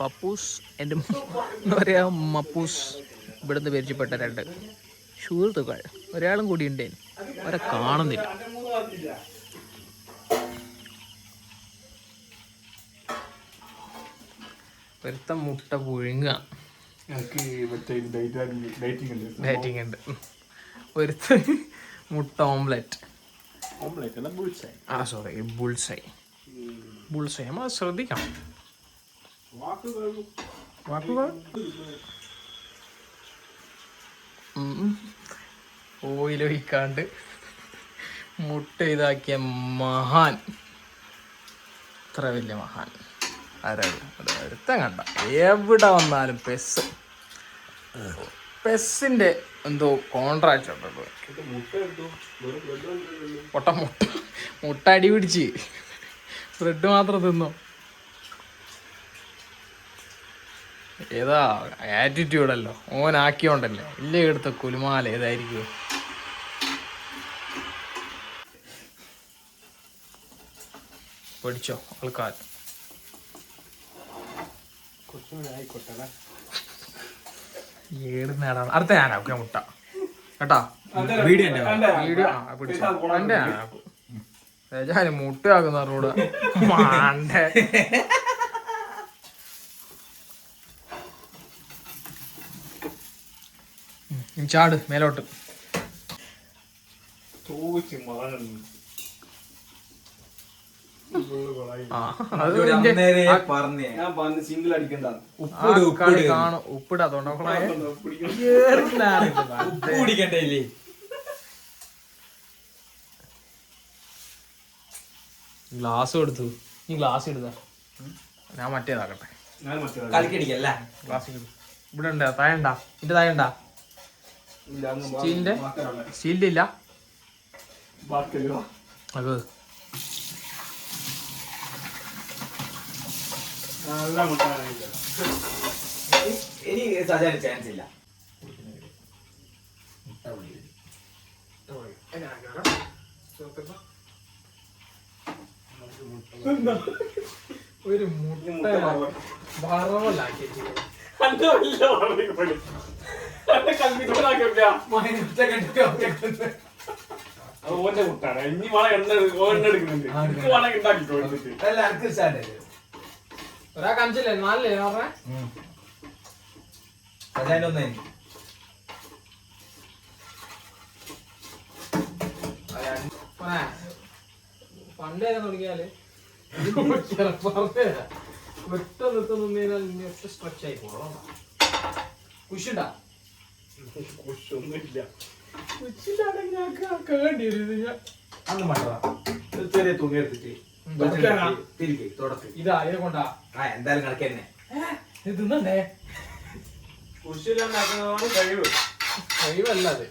Pappus എൻ്റെ എന്താ പറയുക മപ്പൂസ് ഇവിടുന്ന് പരിചയപ്പെട്ട 2 സുഹൃത്തുക്കൾ. ഒരാളും കൂടി ഉണ്ട്, അവരെ കാണുന്നില്ല. ഒരുത്ത മുട്ട പുഴുങ്ങുക, ഡേറ്റിംഗ് ഉണ്ട്. ഒരുത്ത മുട്ട ഓംലെറ്റ്, സോറി ബുൾസൈ നമ്മൾ ശ്രദ്ധിക്കണം. വാക്കുകൾ ഓയിലൊഴിക്കാണ്ട് മുട്ട ഇതാക്കിയ മഹാൻ, ഇത്ര വലിയ മഹാൻ ഒരുത്തം കണ്ട. എവിടെ വന്നാലും പെസ്സിന്റെ എന്തോ കോൺട്രാക്ട് ഉണ്ടല്ലോ. മുട്ട അടി പിടിച്ച് ബ്രെഡ് മാത്രം തിന്നോ. ഏതാ ആറ്റിറ്റ്യൂഡല്ലോ, ഓനാക്കിയോണ്ടല്ലേ. ഇല്ല എടുത്ത കുലുമാല ഏതായിരിക്കും. പഠിച്ചോ ആൾക്കാർ. ഏട് നേടാണ്. അടുത്ത ഞാനാക്കും മുട്ട കേട്ടാ. വീഡിയോ പിടിച്ചോ. എന്റെ ഞാനാക്കും. ഞാൻ മുട്ടയാക്കുന്ന റോഡ് മാണ്ടേ. ചാട് മേലോട്ട്. ഉപ്പിടാത്തോണ്ടോ ഗ്ലാസ് കൊടുത്തു. നീ ഗ്ലാസ് ഇടുക, ഞാൻ മറ്റേതാക്കട്ടെ. ഗ്ലാസ് ഇവിടെ ഉണ്ടാ? തായണ്ടാ? എന്റെ തായണ്ടാ? സ്റ്റീലിന്റെ ഇല്ല അത്. ചാൻസ് ഇല്ല. ഒരു മുട്ട വറവലാക്കി ഓന്റെ മുട്ടാണ്. ഇനി വള എണ്ണ എടുക്കുന്നുണ്ട്. ഒരാ കാണിച്ചില്ലേ? 4 പണ്ടേ തുടങ്ങിയാല് ഒറ്റ നിർത്തം നിന്നതിനാൽ ഇനി ഒറ്റ സ്ട്രെച്ച് ആയി പോകണം. കുശുണ്ടാ? കുശൊന്നുമില്ല. കുശിലാണെങ്കിൽ ഞാൻ കേണ്ടി വരും. ചെറിയ തുണി എടുത്തിട്ട് ഇതാ ഇതിനെ കൊണ്ടാ എന്തായാലും കണക്ക് തന്നെ ഇത് തിന്നണ്ടേ. കുശിലുണ്ടാക്കുന്നതാണ് കഴിവ്. കഴിവല്ല അത്.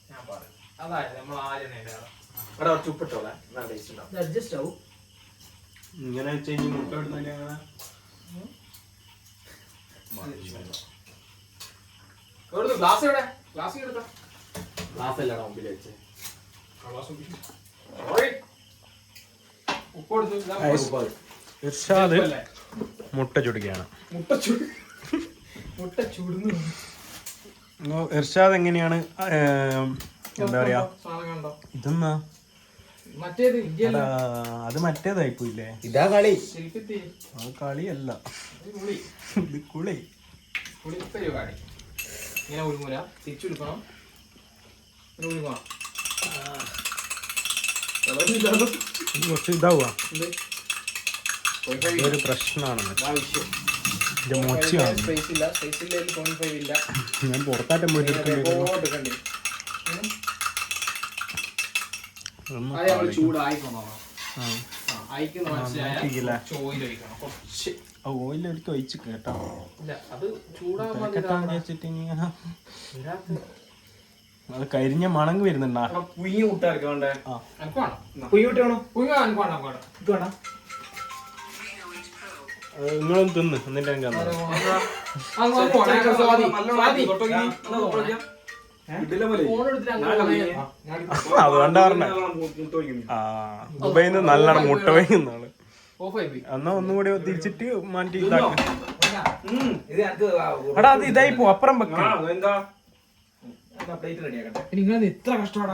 ഞാൻ പറയും അതായത് നമ്മൾ ആദ്യം ഉപ്പിട്ടോളാം. അഡ്ജസ്റ്റ് ആവും. ഇങ്ങനെ വെച്ച് കഴിഞ്ഞ് മുട്ട ഇടുന്നില്ല. ഗ്ലാസ് എവിടെ? ഗ്ലാസ് എടുത്ത ഗ്ലാസ് അല്ല മുമ്പിൽ വെച്ച് ഇർഷാദ് മുട്ട ചുടുകയാണ്. മുട്ട ചുടുന്നു. ഇർഷാദ് എങ്ങനെയാണ് എന്താ പറയാ ഇതെന്നാ? അത് മറ്റേതായിപ്പോയില്ലേ? ഇതാ കളി. അത് കളിയല്ല, ഇത് കുളി. ഇങ്ങനെ ഉരുങ്ങൂല, തിരിച്ചെടുക്കണം. കുറച്ച് ഇതാവുക, ഒരു പ്രശ്നമാണെന്ന്. ഞാൻ പുറത്താറ്റം പോയിട്ട് ഓയിലെടുത്ത് ഒഴിച്ച് കേട്ടോ. അത് കരിഞ്ഞ മണങ്ങ് വരുന്നുണ്ടാ. പുയ്യ മുട്ട ഇറക്കണ്ടേ? നിങ്ങളൊന്ന് തിന്ന് എന്നിട്ട് അതുകൊണ്ടാ പറഞ്ഞ ദുബൈന്ന് നല്ലോണം മുട്ട വൈകുന്നാള്. എന്നാ ഒന്നുകൂടി തിരിച്ചിട്ട് മാറ്റി ഇതാക്ക. എടാ അത് ഇതായി പോ അപ്പുറം വെക്കാം. ഇത്ര കഷ്ടപ്പാടാ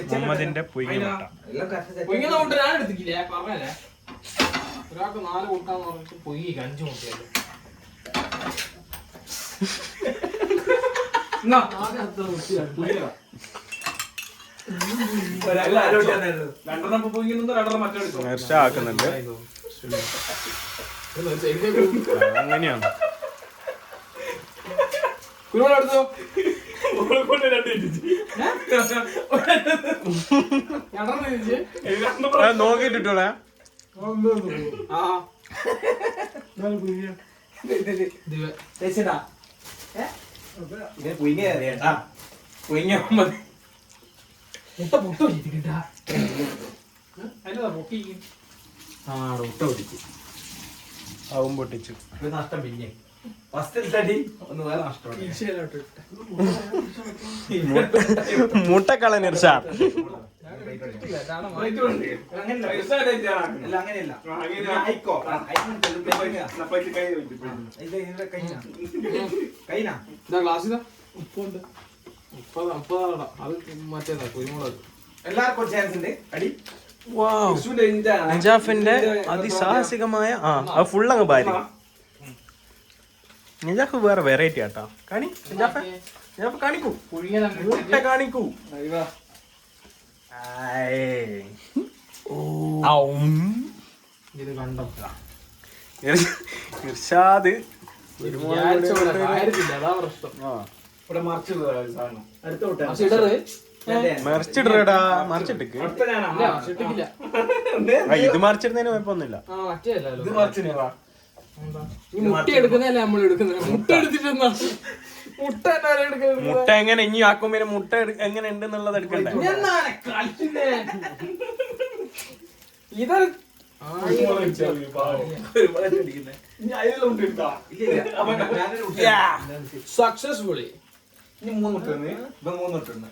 മുഹമ്മദിന്റെ പുയ്യ മുട്ട. ഞാൻ എടുത്തിക്കില്ല പറഞ്ഞല്ലേ. ഒരാൾക്ക് 4 മുട്ടാന്ന് പറഞ്ഞിട്ട് പൊയ്യി 5 മുട്ടയല്ലേ. ആക്കുന്നുണ്ട് അങ്ങനെയാണ്. കുരുമുളക് നോക്കിട്ടിട്ടോളെ മുട്ട മുട്ട ഒഴിച്ചിട്ടാ മുട്ട ഒഴിച്ചു ആവും പൊട്ടിച്ചു. നഷ്ടം പിന്നെ ഫസ്റ്റ് ഒന്ന് വേറെ നഷ്ടം. മുട്ടക്കളൻ ഇർഷാ എല്ലാവർക്കും ചാൻസ് ഉണ്ട് അടി. നജാഫിന്റെ അതിസാഹസികമായ അത് ഫുള്ളങ്ങ് ഭാര്യ. നജാഫ് വേറെ വെറൈറ്റി ആട്ടാ. കാണി നജാഫ് കാണിക്കൂ മുട്ട കാണിക്കൂ. ഇത് കണ്ടോ ഇർഷാദ് ഇവിടെ മറിച്ച് സാധനം മറിച്ചിടടാ. മറിച്ചിട്ടേക്ക് ഇത് മറിച്ചിടുന്നതിന് കുഴപ്പമൊന്നുമില്ല. മുട്ട എടുക്കുന്നതല്ലേ നമ്മൾ എടുക്കുന്നത്. മുട്ട എടുത്തിട്ട് മുട്ട എങ്ങനെ ഇനി ആക്കുമ്പോ മുട്ട എങ്ങനെ ഉണ്ടെന്നുള്ളത് എടുക്കണ്ടേ. ഇതൊരു സക്സസ്ഫുള്ളി ഇനി 3 മുട്ട ഇപ്പൊ 3 മുട്ട ഉണ്ട്.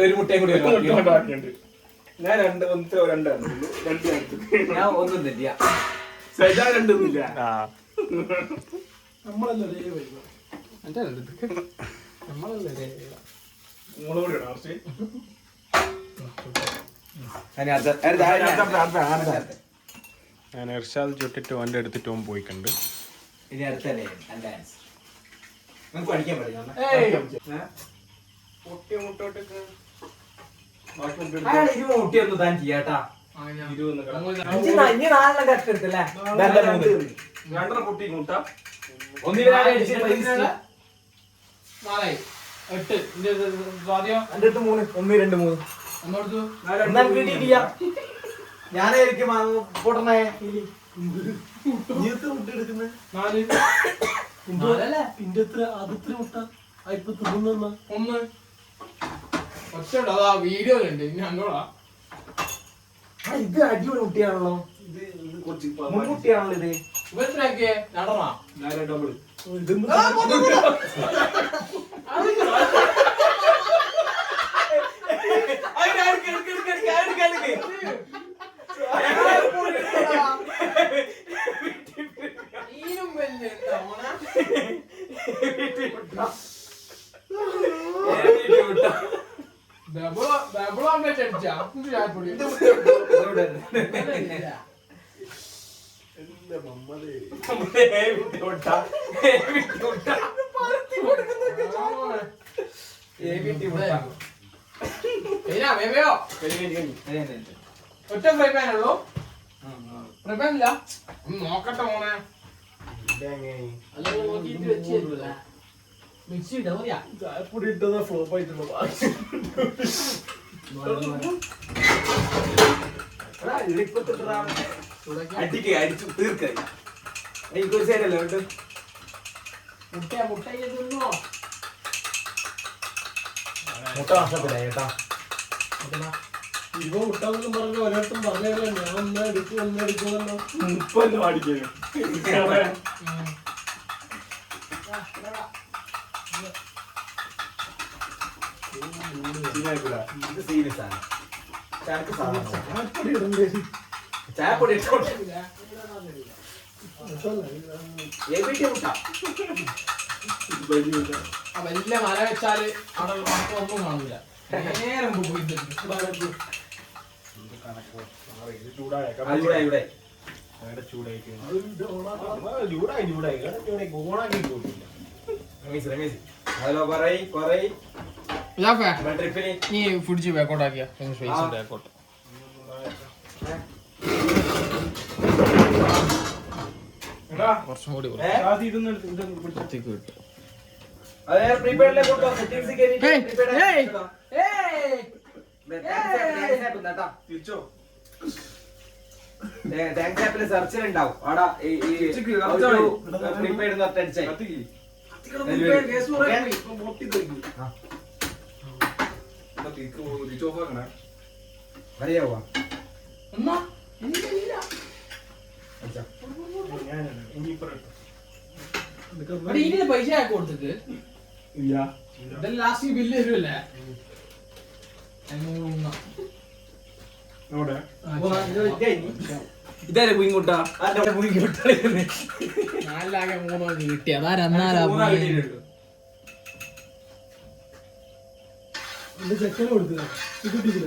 ഒരു മുട്ടയും കൂടി ഞാൻ ഞാൻ ഒന്നും തെറ്റിയ രണ്ടൊന്നുമില്ല. ഞാൻ ഇർഷാദ് ചുട്ടിട്ട് വണ്ടി എടുത്തിട്ട് ഓൻ പോയിട്ടുണ്ട്. ഇനി അടുത്തല്ലേ ഡാൻസ് നമുക്ക് പഠിക്കാൻ പറ്റില്ല. മുട്ടിയൊന്നും താൻ ചെയ്യാട്ടാ. ഇനി 4 കട്ടെടുത്തല്ലേ. 2 പൊട്ടി മുട്ട ഒന്നിന് 8 3 1 2 3 കിട്ടിയില്ല. ഞാനായിരിക്കും പൊട്ടണേ. വീഡിയോയിലുണ്ട് ഇനി കണ്ടോളാ. ഇത് അടിപൊളി കുട്ടിയാണല്ലോ. മുൻകുട്ടിയാണല്ലോ ഇത്. ഇവത്രയൊക്കെ നടണ ഡബിൾ ഡബിൾ ഓംലെറ്റ് അടിച്ചാ ഒറ്റ ഫ്രൈ പാനുള്ളൂ. ഫ്രൈ പാനില്ല നോക്കട്ടെ മോനെ. മിക്സി ഇട്ടാ മതിയാ. പൊടി ഇട്ടത് ഫ്ലോപ്പ് ആയിട്ടുള്ളൂ. അടിച്ചു തീർക്കായി. എനിക്കൊരു സൈഡല്ലേ കേട്ടോ. മുട്ട തിന്നോ. മുട്ട നഷ്ടത്തില്ല കേട്ടാ. ഇവ മുട്ടാന്നും പറഞ്ഞ ഒരിടത്തും പറഞ്ഞല്ലോ. ഞാൻ ഒന്നും എടുക്കുമല്ലോ. 30 അടിക്കുന്നു. ഇത് സീരിയസ് ആണ്. ചായക്ക് സാധനം ചായപ്പൊടി ഇട്ടോട്ടെ. എവിടെ മുട്ട വലിയ മല വെച്ചാല് അവിടെ ഒന്നും കാണില്ല. നേരെ മുമ്പ് പോയി ഹലോ പറയ് ട്രിപ്പിന് നീ ഫുഡിച്ച് ബാക്കോട്ടാക്കിയ സ്പേസ് ബാക്കോട്ട്. കുറച്ചും കൂടി അതെ പ്രീപെയ്ഡിലെ കൊണ്ടോ സെറ്റിംഗ്സ് കേറി തിരിച്ചോ താങ്ക്സ് ആപ്പിൽ സെർച്ചിൽ ഉണ്ടാവും അവിടെ പ്രീപെയ്ഡ് എന്ന് അടിച്ചേ അറിയാവോ ഇതിന് പൈസ കൊടുത്തിട്ട് ഇതെല്ലാം ലാസ്റ്റ് ബില്ല് വരുമല്ലേ? ഇതാരെ പുയിങ്ങോട്ടാ നാലാകെ 3 കിട്ടി. അതാരാ ചെക്കന് കൊടുത്തില്ല കിട്ടിയില്ല.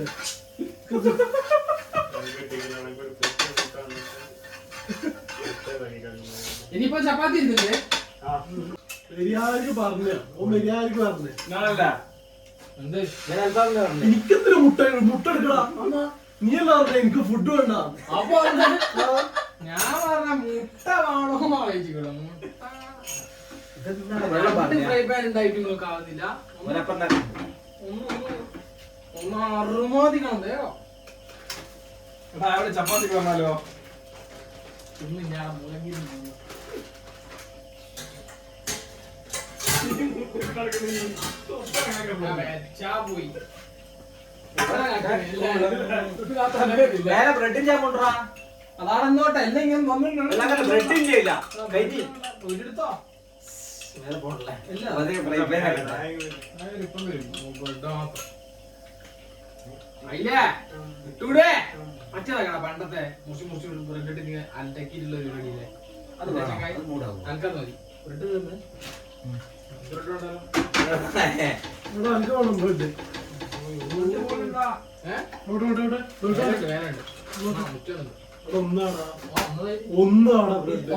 ഇനിയിപ്പോ ചപ്പാത്തി എന്തില്ലേ? മര്യാദക്ക് പറഞ്ഞ മര്യാദക്ക് പറഞ്ഞേ എന്ത് എനിക്കെത്ര മുട്ട എടുക്കടാ. നീയല്ല പറഞ്ഞ എനിക്ക് ഫുഡ് വേണ്ട. അപ്പൊ ഞാൻ പറഞ്ഞ മുട്ട വേണോ കഴിച്ചിക്കോളൂ. ഫ്രൈ പാൻ ഉണ്ടായിട്ട് നിങ്ങൾക്ക് ആവുന്നില്ല. ഒന്ന് അറുമാതിക്കണോ അവിടെ ചപ്പാത്തി പറഞ്ഞാലോ ഒന്നും ഞാൻ മുളങ്ങില്ല. പോയി ബ്രെഡും ഞാൻ കൊണ്ടുവരാ. അതാണെന്നോട്ടെ എന്തെങ്കിലും ബ്രെഡും ചെയ്യില്ല എടുത്തോ. അയില്ലേ ഇട്ടൂടെ മറ്റേതാക്കണ പണ്ടത്തെ മുറിച്ച് ബ്രെഡ് ഇട്ട് അലട്ടക്കിയിട്ടുള്ള ഒരു പരിപാടിയില്ലേ? അനക്കാൻ മതി ബ്രെഡ് തന്നെ. ബ്രെഡ് എനിക്ക് വേണം ബ്രെഡ്. ഒന്നാണ് ബ്രെഡ്.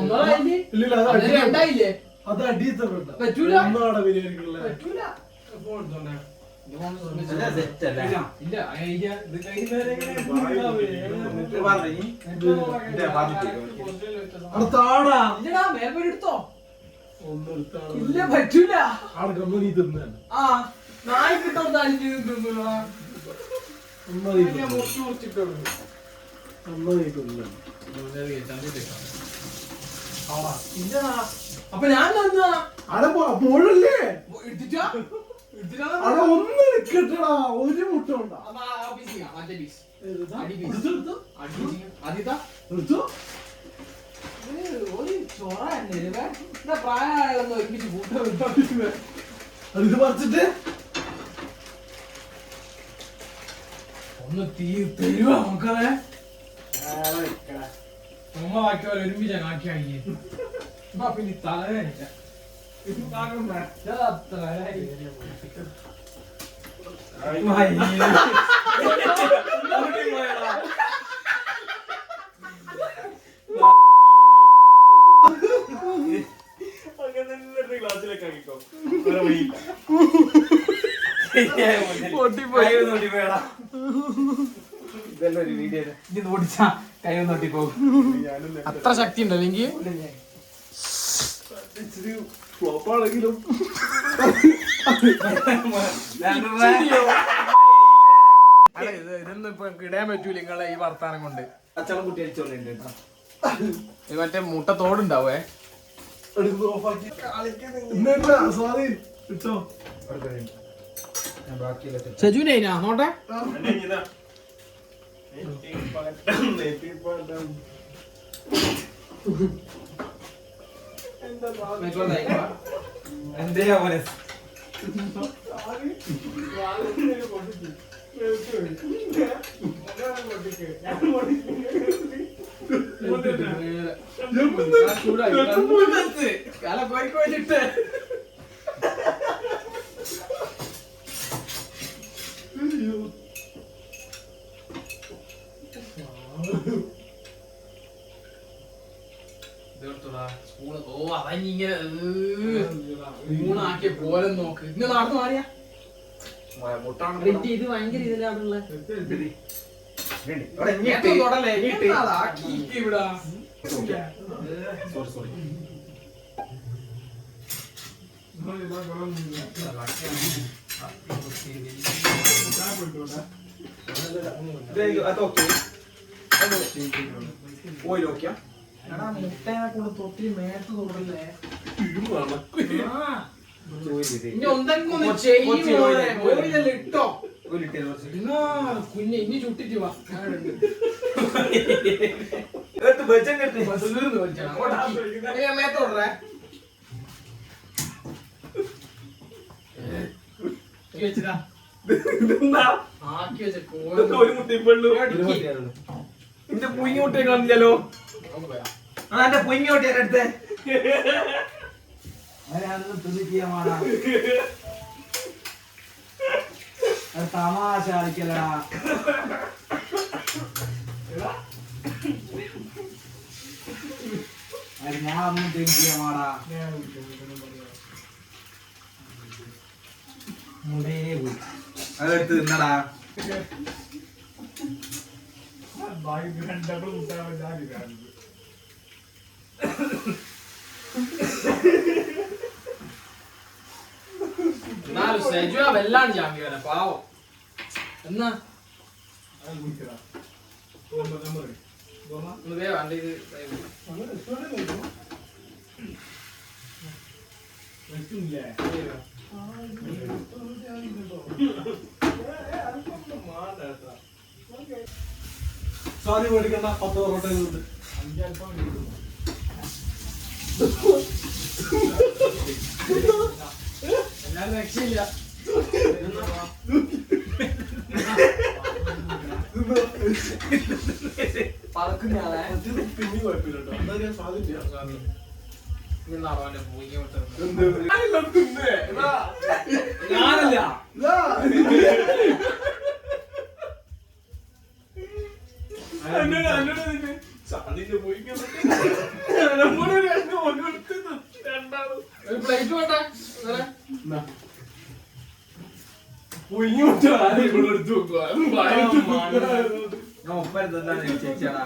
ഇല്ല അത് അടിയത്തെ ബ്രെഡ്. ഒന്നാണ് ബിരിയാണിക്കുള്ള അടുത്താടാ എടുത്തോ. ഇല്ല പറ്റൂല. ആൾക്കമ്മ നീ തിന്നാ ആ നായി കിട്ടുന്ന മുറിച്ചിട്ടു. അമ്മ നീ തിന്നാ അപ്പൊ ഞാൻ തന്നാ അവിടെ പോഴല്ലേ എടുത്തിട്ടാ അവിടെ ഒന്ന് നിക്കട്ടടാ. ഒരു മുട്ട ഉണ്ടാ പ്രായമായാലൊന്നും ഒരുമിച്ച് ഇത് പറിച്ചിട്ട് ഒന്ന് തരുവാ മക്കളെ. ഉമ്മ ബാക്കിയ ഒരുമിച്ച് കാക്കിയാക്കി പിന്നെ തലവേദന അത്ര ശക്തി ഉണ്ടോ എനിക്ക്? ഫ്ലോപ്പാണെങ്കിലും ഇതൊന്നും ഇപ്പൊ ഇടാൻ പറ്റൂല നിങ്ങളെ ഈ വർത്താനം കൊണ്ട്. അച്ഛനും കുട്ടി അടിച്ചോളുണ്ട് ഇത് മറ്റേ മുട്ട തോടുണ്ടാവേ. കിട്ടോ സജുവിനെ നോട്ടെ എന്തെയാ മോനെ ഓ അവനിങ്ങനെ ഊണാക്കിയ പോലെ നോക്ക് നിങ്ങൾ നടന്നു മാറിയാ ഇത് ഭയങ്കര ഇതിലാണുള്ള മുട്ടേനെ കൊണ്ട് തൊട്ടി മേത്ത് തൊടല്ലേ ഇനി എന്തെങ്കിലും ചെയ്യും ഇട്ടോ കുഞ്ഞ് ഇനി ചുട്ടിട്ട് വാ മേത്തോടേ ആക്കി വെച്ച എന്റെ പുയിങ്ങി മുട്ടയെ കാണില്ലല്ലോ എന്റെ പുയിങ്ങി മുട്ട എടുത്തേ തമാശ കളിക്കലടാ ഞാൻ ഒന്നും തിരിക്കുക മാടാ അതെടുത്ത് തിന്നടാ എന്നാലും സെജുവ വെല്ലാണ് ജാമ്യം പാവം എന്നാ വേണ്ട ഇത് സാരി മേടിക്കണ്ട 10 പൊറോട്ട ഉണ്ട് എല്ലാരും രക്ഷയില്ല പറക്കുന്നയാളെ പിന്നെ കുഴപ്പമില്ല കേട്ടോ എന്താ ഞാൻ സാധിക്കില്ല ഞാനല്ല പ്ലേറ്റ് വേണ്ട ഒപ്പം തിന്നാണ് ചേച്ചിയാടാ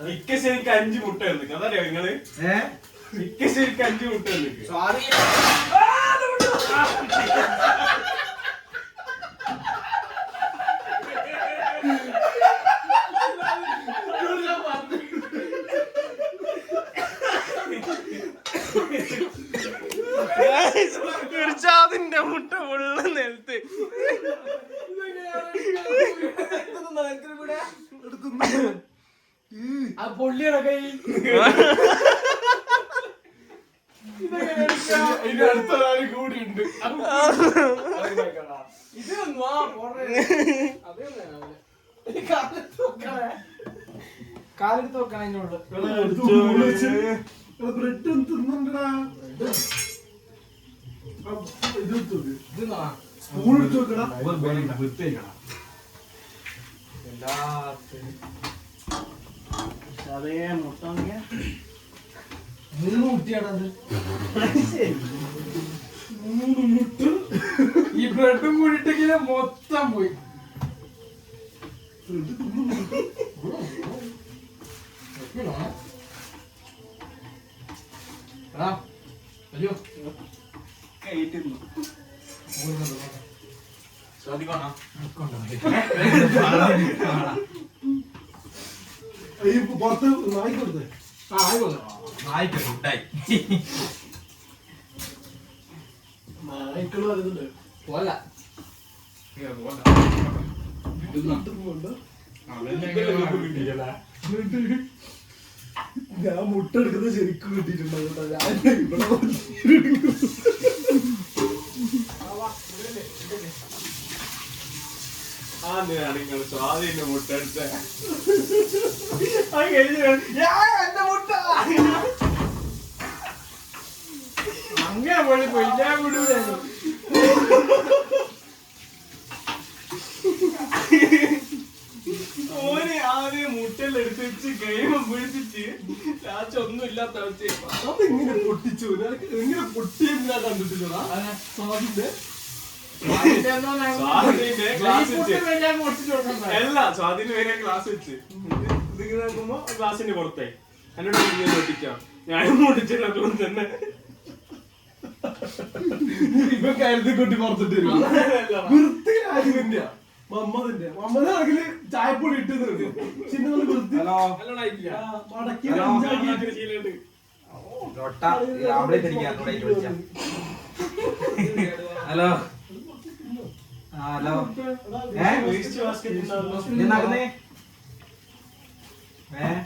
മിക്ക ശരിക്ക് 5 മുട്ട അതറിയോ നിങ്ങള് മിക്ക ശരിക്ക് 5 മുട്ട സോറി അതിന്റെ മുട്ട ഉള്ള നിലത്ത് ആ പൊള്ളിയുടെ കൈ അടുത്തൊരാൾ കൂടി ഉണ്ട് ഇതൊന്നും കാലെടുത്ത് വെക്കണം അതിനോട് ബ്രെഡ് തിന്നണ്ടാ സ്പൂൺ എടുത്ത് വെക്കടാ അതേ മുട്ട 3 മുട്ടയാണത് 3 മുട്ട ഈ ബ്രെഡും കൂടിട്ടെങ്കിലും മൊത്തം പോയി അയ്യോ പുറത്ത് നായിക്കൊടുത്തേ നായ്ക്കള് വരുന്നുണ്ട് പോല കിട്ടിയല്ല ഞാൻ മുട്ട എടുക്കുന്നത് ശരിക്കും കിട്ടിയിട്ടുണ്ടാവും കേട്ടോ. ഞാൻ ഇവിടെ ആദ്യമാണ് നിങ്ങൾ സ്വാധീനം മുട്ട എടുത്തേ. അങ്ങനെ പോയി കൊല്ലാൻ വിടൂലായിരുന്നു. ഓന് ആദ്യം മുട്ടയിൽ എടുത്ത് വെച്ച് കഴിയുമ്പോ പിടിച്ചിട്ട് ലാസ്റ്റ് ഒന്നും ഇല്ലാത്ത അവസ്ഥ. അതെങ്ങനെ പൊട്ടിച്ചു? എങ്ങനെ പൊട്ടിയെന്ന് ഞാൻ കണ്ടിട്ടില്ലടാ. സ്വാദിന്റെ സ്വാധീനെ ഗ്ലാസ് വെച്ച് അല്ല സ്വാധീന വരെ ഗ്ലാസ് വെച്ച് ഇതിങ്ങനെ നോക്കുമ്പോ ഗ്ലാസിന്റെ പുറത്തായി. എന്നോട് പൊട്ടിക്കാം. ഞാനും പൊട്ടിച്ചില്ല തന്നെ. ഇവൻ കരുതി കൊട്ടി പുറത്തിട്ട് വൃത്തിയാ മമ്മതാണെങ്കില് ചായപ്പൊടി ഇട്ടത് ചിന്ന വൃത്തി മടക്കി ഹലോ ഹലോ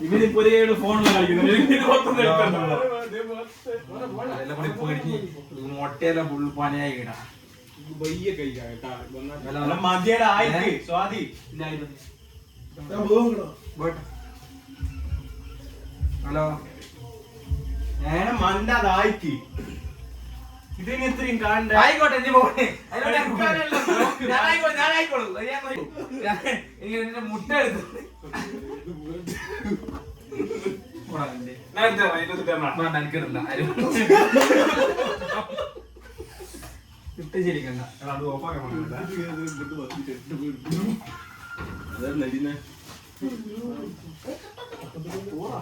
ഇവനിപ്പോ ഒരു ഫോണിൽ മൊട്ടയെല്ലാം ഫുൾ പണിയായി കിടാ മതിയുടെ ആയിക്ക് സ്വാതി ഹലോ മണ്ടാതായിക്ക് ഇതിന് ഇത്രയും കാണണ്ടേ? ആയിക്കോട്ടെ നീ പോണേ മുട്ട എടുത്തു എനിക്കിടില്ല ഇട്ട് ശരിക്കണ്ട അത് ഓഫാക്കാൻ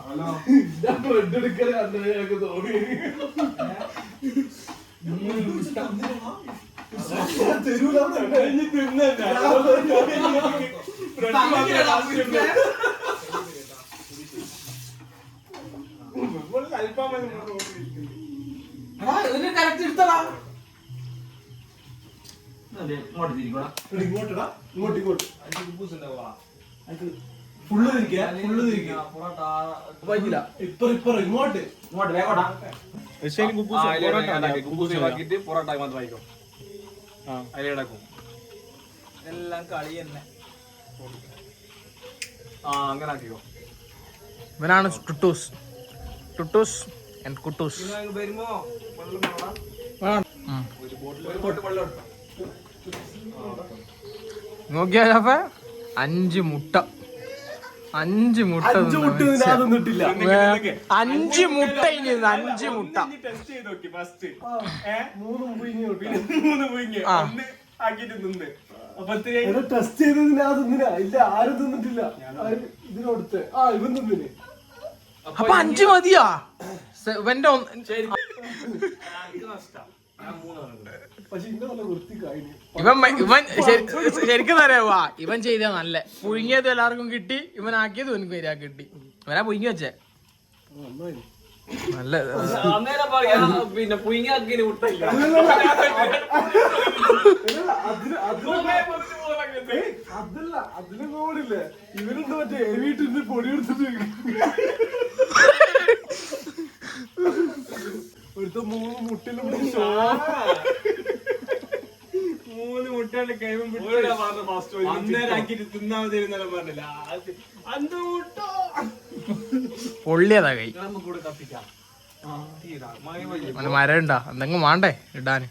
ഹലോ ബ്രെഡ് എടുക്കാൻ തോന്നി തരൂല കറക്റ്റ് എടുത്തടാ ഇങ്ങോട്ട് തിരിക്കോടാ ഇങ്ങോട്ടടാ ഇങ്ങോട്ട് ഇങ്ങോട്ട് ഫുള്ള് തിരിക്കുക ഫുള്ള് തിരിക്കുക ഇപ്പൊ ഇപ്പൊ ഇങ്ങോട്ട് ഇങ്ങോട്ട് വേഗോടാ പൊറോട്ട മാത്രം ആയിക്കോ. അതിലിടക്കും എല്ലാം കളി തന്നെ. അങ്ങനെ ആക്കിക്കോ. ഇവനാണ് ടുട്ടൂസ്. ടുട്ടൂസ് ആൻഡ് കുട്ടൂസ്. വരുമ്പോ നോക്കിയാ 5 മുട്ട 5 മുട്ട 5 മുട്ട തിന്നിട്ടില്ല. 5 മുട്ട ഇനി 5 മുട്ട ടെസ്റ്റ് ചെയ്ത് നോക്കി ഫസ്റ്റ് 3 പുഴുങ്ങി പിന്നെ 3 പുഴുങ്ങി ഒന്ന് ആക്കിട്ട് നിന്ന്. അപ്പൊ ടെസ്റ്റ് ചെയ്തതിന് ആ തിന്നിനാ ഇല്ല ആരും തിന്നിട്ടില്ല. ഇതിനടുത്ത് ഇവൻ തിന്നിന്. അപ്പൊ 5 മതിയാ ഇവന്റെ പക്ഷെ ഇന്ന നല്ല വൃത്തി കഴിഞ്ഞു. ഇവൻ ശരിക്കും അറിയാവാ ഇവൻ ചെയ്ത നല്ല പുഴുങ്ങിയത് എല്ലാവർക്കും കിട്ടി. ഇവനാക്കിയത് ഇവനക്ക് വരാ കിട്ടി. ഇവനാ പുഴുങ്ങി വെച്ചേ നല്ല അന്നേരം പറയാ പിന്നെ പുഴുങ്ങിയാക്കിന് മുട്ടയില്ല. അതല്ല അതിലും കോടില്ലേ ഇവരുണ്ട് മറ്റേ വീട്ടിൽ പൊടി എടുത്തിട്ട് ഒരുത്ത 3 മുട്ടിലും 3 മുട്ടയുടെ കഴിയുമ്പോ അന്നേരം ആക്കിട്ട് തിന്നാ മതി പറഞ്ഞില്ല. അന്ന് മുട്ട പൊള്ളിയതാ കൈ. കൂടെ കത്തിക്കാം. മരം ഉണ്ടാ എന്തെങ്കിലും വേണ്ടേ ഇടാന്.